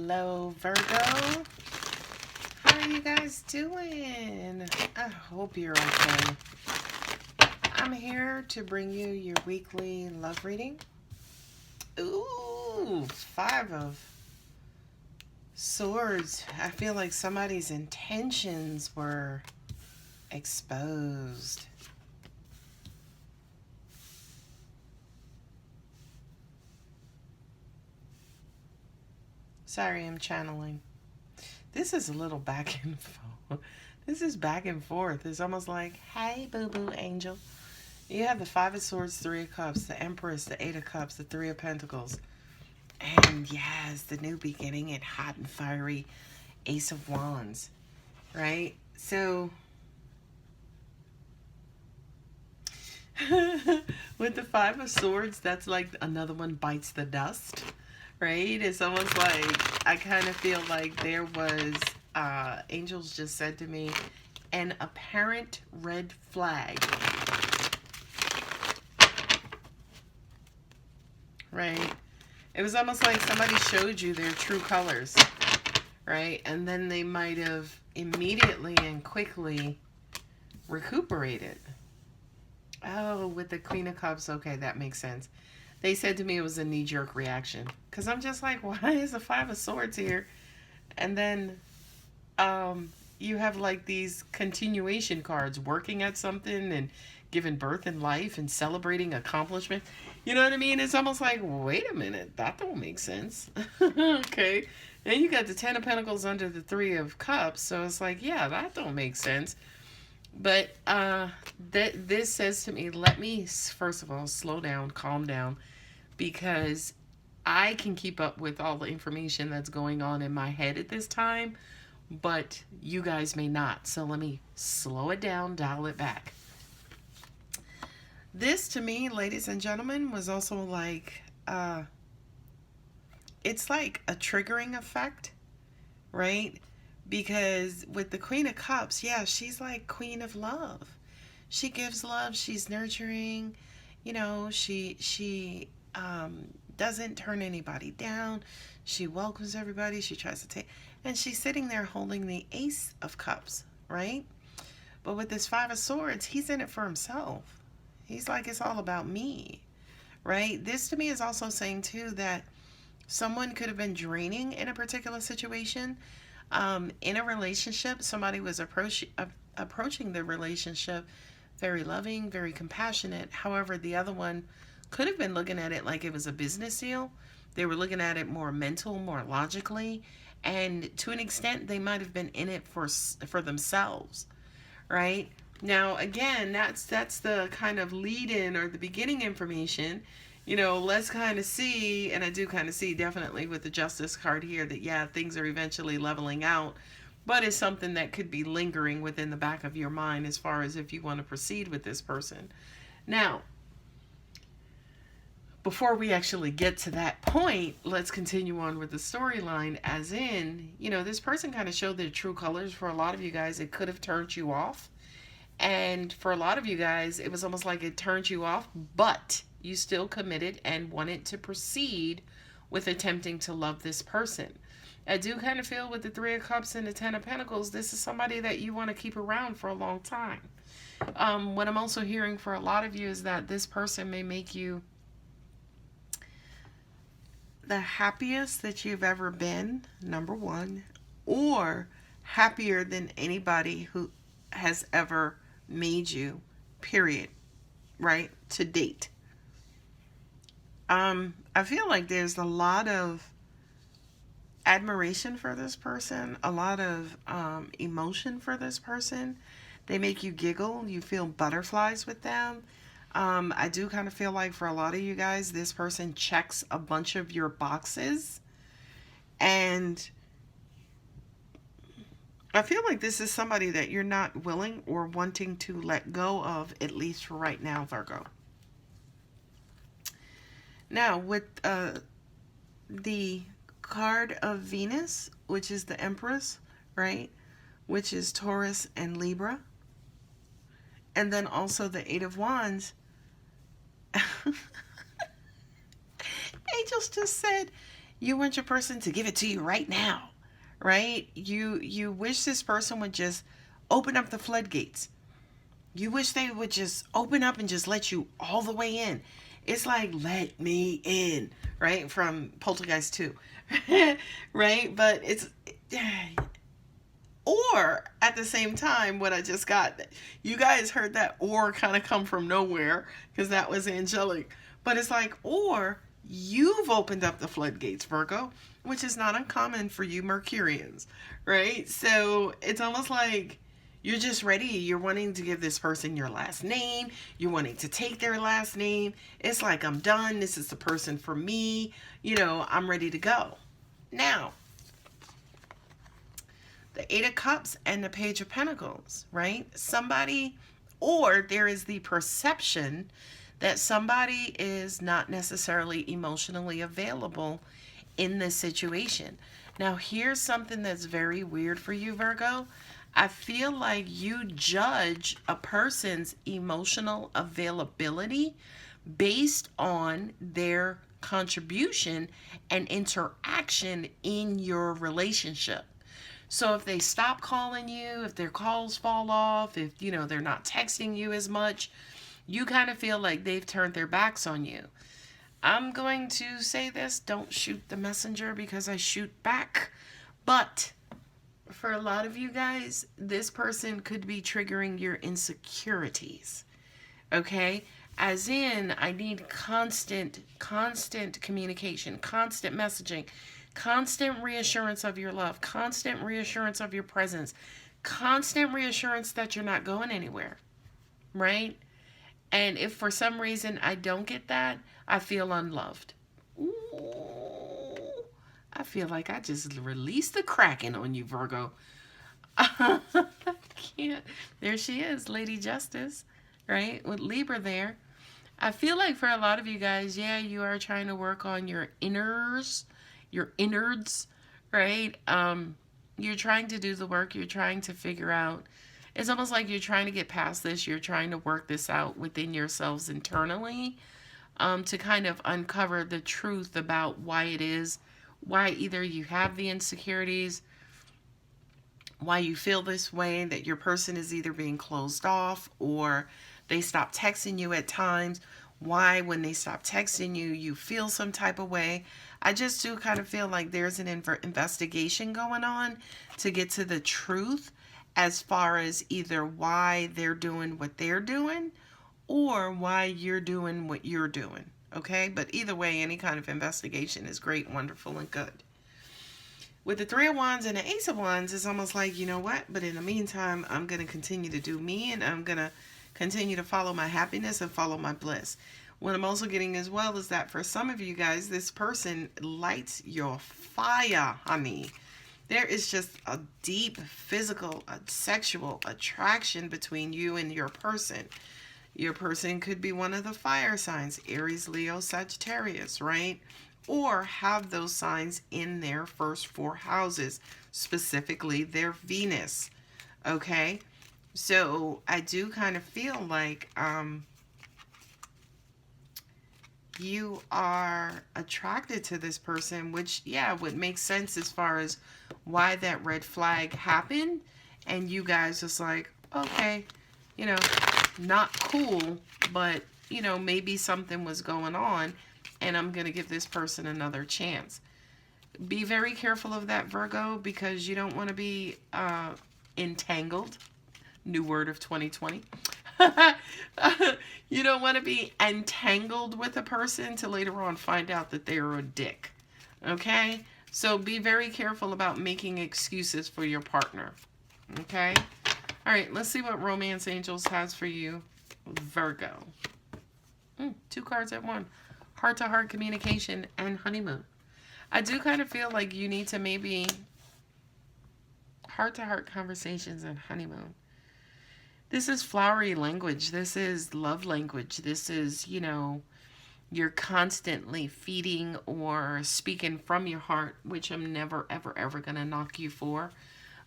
Hello, Virgo. How are you guys doing? I hope you're okay. I'm here to bring you your weekly love reading. Ooh, 5 of Swords. I feel like somebody's intentions were exposed. Sorry, I'm channeling. This is a little back and forth. This is back and forth. It's almost like, hey, boo-boo angel. You have the 5 of Swords, 3 of Cups, the Empress, the 8 of Cups, the 3 of Pentacles. And yes, the new beginning and hot and fiery Ace of Wands. Right? So, with the 5 of Swords, that's like another one bites the dust. Right? It's almost like I kind of feel like there was, angels just said to me, an apparent red flag. Right? It was almost like somebody showed you their true colors. Right? And then they might have immediately and quickly recuperated. Oh, with the Queen of Cups, okay, that makes sense. They said to me it was a knee-jerk reaction. Because I'm just like, why is the 5 of Swords here? And then you have like these continuation cards, working at something and giving birth in life and celebrating accomplishment. You know what I mean? It's almost like, wait a minute, that don't make sense. Okay. Then you got the 10 of Pentacles under the 3 of Cups. So it's like, yeah, that don't make sense. But this says to me, let me, first of all, slow down, calm down. Because I can keep up with all the information that's going on in my head at this time, but you guys may not. So let me slow it down, dial it back. This, to me, ladies and gentlemen, was also like, it's like a triggering effect, right? Because with the Queen of Cups, yeah, she's like Queen of Love. She gives love, she's nurturing, you know, she doesn't turn anybody down. She welcomes everybody. She tries to take, and she's sitting there holding the Ace of Cups, right? But with this 5 of Swords, he's in it for himself. He's like, it's all about me, right? This to me is also saying too that someone could have been draining in a particular situation. In a relationship, somebody was approaching the relationship very loving, very compassionate. However, the other one could have been looking at it like it was a business deal. They were looking at it more mental, more logically, and to an extent they might have been in it for themselves, right? Now again, that's the kind of lead-in or the beginning information. You know, let's kind of see, and I do kind of see definitely with the Justice card here that yeah, things are eventually leveling out, but it's something that could be lingering within the back of your mind as far as if you want to proceed with this person. Now, before we actually get to that point, let's continue on with the storyline, as in, you know, this person kind of showed their true colors. For a lot of you guys, it could have turned you off. And for a lot of you guys, it was almost like it turned you off, but you still committed and wanted to proceed with attempting to love this person. I do kind of feel with the 3 of Cups and the 10 of Pentacles, this is somebody that you want to keep around for a long time. What I'm also hearing for a lot of you is that this person may make you the happiest that you've ever been, number one, or happier than anybody who has ever made you, period, right, to date. I feel like there's a lot of admiration for this person, a lot of emotion for this person. They make you giggle, you feel butterflies with them. I do kind of feel like for a lot of you guys, this person checks a bunch of your boxes. And I feel like this is somebody that you're not willing or wanting to let go of, at least for right now, Virgo. Now, with the card of Venus, which is the Empress, right? Which is Taurus and Libra. And then also the 8 of Wands. Angels just said, You want your person to give it to you right now, right? You wish this person would just open up the floodgates. You wish they would just open up and just let you all the way in. It's like, let me in, right? From Poltergeist 2, right? But it's, or at the same time, what I just got, you guys heard that or kind of come from nowhere because that was angelic. But it's like, or you've opened up the floodgates, Virgo, which is not uncommon for you Mercurians, right? So it's almost like you're just ready. You're wanting to give this person your last name. You're wanting to take their last name. It's like, I'm done. This is the person for me. You know, I'm ready to go. Now, the Eight of Cups and the Page of Pentacles, right? Somebody, or there is the perception that somebody is not necessarily emotionally available in this situation. Now, here's something that's very weird for you, Virgo. I feel like you judge a person's emotional availability based on their contribution and interaction in your relationship. So if they stop calling you, if their calls fall off, if they're not texting you as much, you kind of feel like they've turned their backs on you. I'm going to say this, don't shoot the messenger because I shoot back. But for a lot of you guys, this person could be triggering your insecurities. Okay? As in, I need constant communication, constant messaging, constant reassurance of your love, constant reassurance of your presence, constant reassurance that you're not going anywhere. Right? And if for some reason I don't get that, I feel unloved. Ooh, I feel like I just released the Kraken on you, Virgo. I can't. There she is, Lady Justice, right? With Libra there. I feel like for a lot of you guys, yeah, you are trying to work on your innards, right? You're trying to do the work. You're trying to figure out. It's almost like you're trying to get past this. You're trying to work this out within yourselves internally, to kind of uncover the truth about why it is, why either you have the insecurities, why you feel this way, that your person is either being closed off or they stop texting you at times. Why, when they stop texting you, you feel some type of way. I just do kind of feel like there's an investigation going on to get to the truth as far as either why they're doing what they're doing or why you're doing what you're doing. Okay? But either way, any kind of investigation is great, wonderful, and good. With the Three of Wands and the Ace of Wands, it's almost like, you know what? But in the meantime, I'm going to continue to do me, and I'm going to continue to follow my happiness and follow my bliss. What I'm also getting as well is that for some of you guys, this person lights your fire, honey. There is just a deep physical, sexual attraction between you and your person. Your person could be one of the fire signs, Aries, Leo, Sagittarius, right? Or have those signs in their first 4 houses, specifically their Venus, okay? So I do kind of feel like you are attracted to this person, which, yeah, would make sense as far as why that red flag happened. And you guys just like, okay, not cool, but, maybe something was going on and I'm going to give this person another chance. Be very careful of that, Virgo, because you don't want to be entangled. New word of 2020. You don't want to be entangled with a person to later on find out that they're a dick. Okay? So be very careful about making excuses for your partner. Okay? All right, let's see what Romance Angels has for you, Virgo. 2 cards at one. Heart-to-heart communication and honeymoon. I do kind of feel like you need to maybe heart-to-heart conversations and honeymoon. This is flowery language. This is love language. This is, you're constantly feeding or speaking from your heart, which I'm never, ever, ever going to knock you for,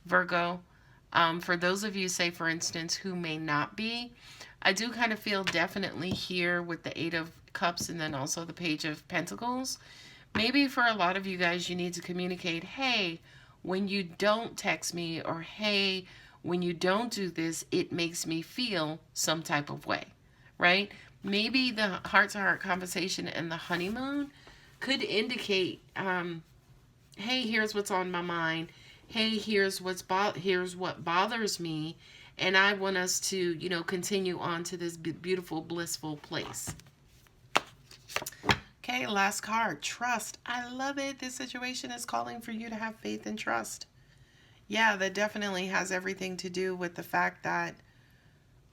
Virgo. For those of you, say, for instance, who may not be, I do kind of feel definitely here with the 8 of Cups and then also the Page of Pentacles, Maybe for a lot of you guys, you need to communicate, hey, when you don't text me, or hey, when you don't do this, it makes me feel some type of way, right? Maybe the heart-to-heart conversation and the honeymoon could indicate, hey, here's what's on my mind. Hey, here's here's what bothers me, and I want us to, continue on to this beautiful, blissful place. Okay, last card, trust. I love it. This situation is calling for you to have faith and trust. Yeah, that definitely has everything to do with the fact that,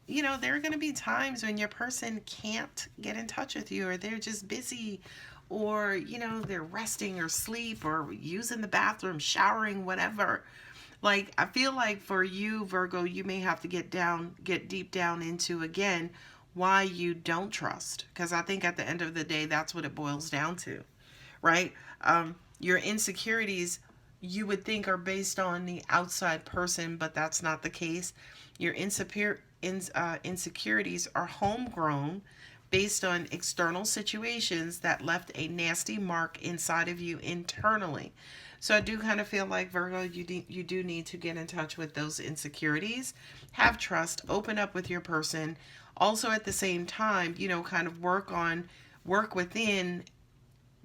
there are going to be times when your person can't get in touch with you, or they're just busy, or, they're resting or sleep or using the bathroom, showering, whatever. Like, I feel like for you, Virgo, you may have to get deep down into, again, why you don't trust. Because I think at the end of the day, that's what it boils down to, right? Your insecurities, you would think, are based on the outside person, but that's not the case. Your insecurities are homegrown, based on external situations that left a nasty mark inside of you internally. So I do kind of feel like, Virgo, you do need to get in touch with those insecurities, have trust, open up with your person. Also at the same time, kind of work within,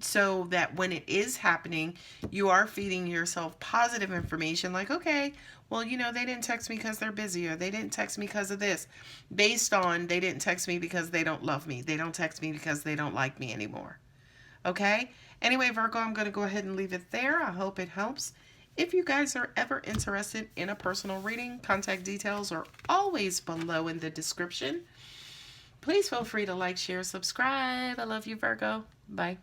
so that when it is happening, you are feeding yourself positive information, like, okay, well, they didn't text me because they're busy, or they didn't text me because of this, based on they didn't text me because they don't love me. They don't text me because they don't like me anymore. Okay? Anyway, Virgo, I'm going to go ahead and leave it there. I hope it helps. If you guys are ever interested in a personal reading, contact details are always below in the description. Please feel free to like, share, subscribe. I love you, Virgo. Bye.